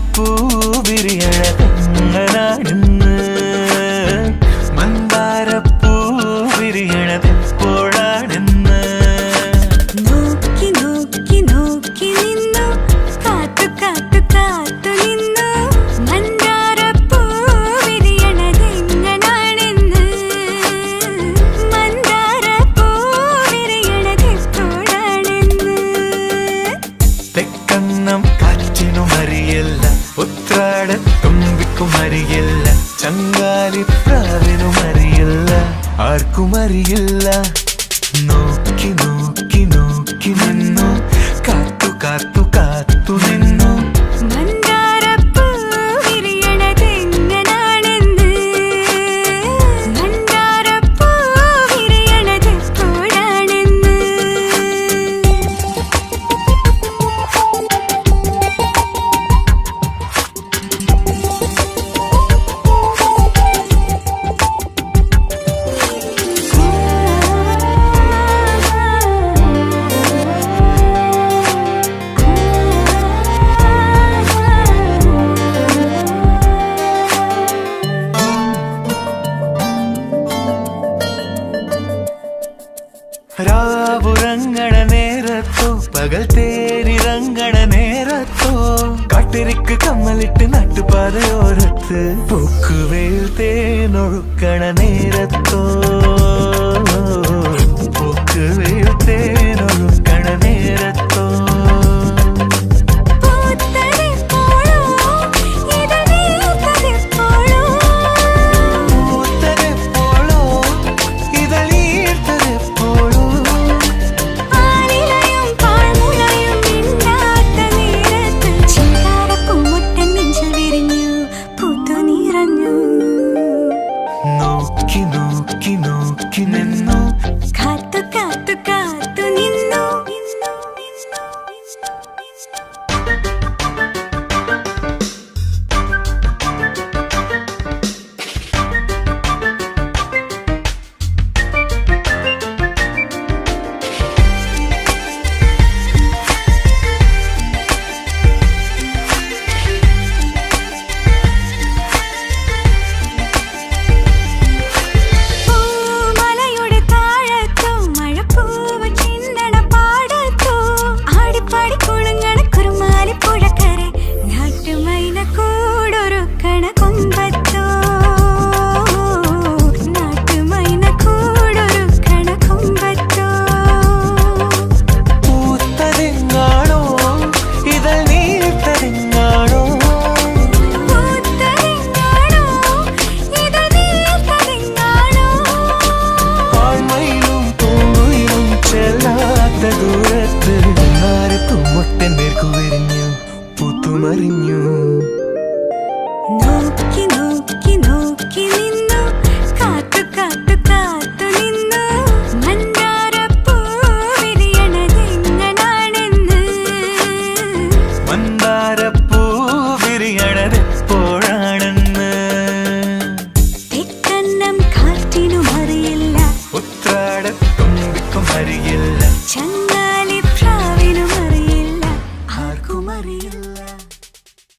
മന്ദാരപ്പൂ വിരിയണതെങ്ങനാണെന്ന് മന്ദാരപ്പൂ വിരിയണതെപ്പോഴാണെന്ന് നോക്കി നോക്കി നോക്കി നിന്നു കാത്തു കാത്തു കാത്തു നിന്നു മന്ദാരപ്പൂ വിരിയണതെങ്ങനാണെന്ന് മന്ദാരപ്പൂ വിരിയണതെപ്പോഴാണെന്ന് തെക്കന്നം കാറ്റിനും അറിയില്ല ഉത്രാടത്തുമ്പിക്കും അറിയില്ല ചങ്കാലിപ്രാവിനും അറിയില്ല ആർക്കും അറിയില്ല നോക്കി നോക്കി നോക്കി നിന്നു കാത്തു കാത്തു കാത്തു നിന്നു മന്ദാരപ്പൂ വിരിയണതെങ്ങനാണെന്ന് മന്ദാരപ്പൂ വിരിയണതെപ്പോഴാണെന്ന് രാവുറങ്ങണ നേരത്തോ പകൽ തേരിറങ്ങണ നേരത്തോ കാട്ടിരിക്ക് കമ്മലിട്ട് നട്ടുപാതയോരത്ത് പൂക്കുവേൽ തേനൊഴുക്കണ നേരത്തോ പൂക്കുവേൽ തേനൊഴുക്കണ നേരത്തോ നോക്കി നോക്കി നോക്കി നിന്നു കാത്തു കാത്തു കാത്തു നിന്നു പൂത്തുമറിഞ്ഞു നോക്കി നോക്കി നോക്കി നിന്നു കാത്തു കാത്തു കാത്തു നിന്നു മന്ദാരപ്പൂ വിരിയണതെങ്ങനാണെന്ന് മന്ദാരപ്പൂ വിരിയണതെപ്പോഴാണെന്ന് തെക്കന്നം കാറ്റിനും അറിയില്ല ഉത്രാടത്തുമ്പിക്കും അറിയില്ല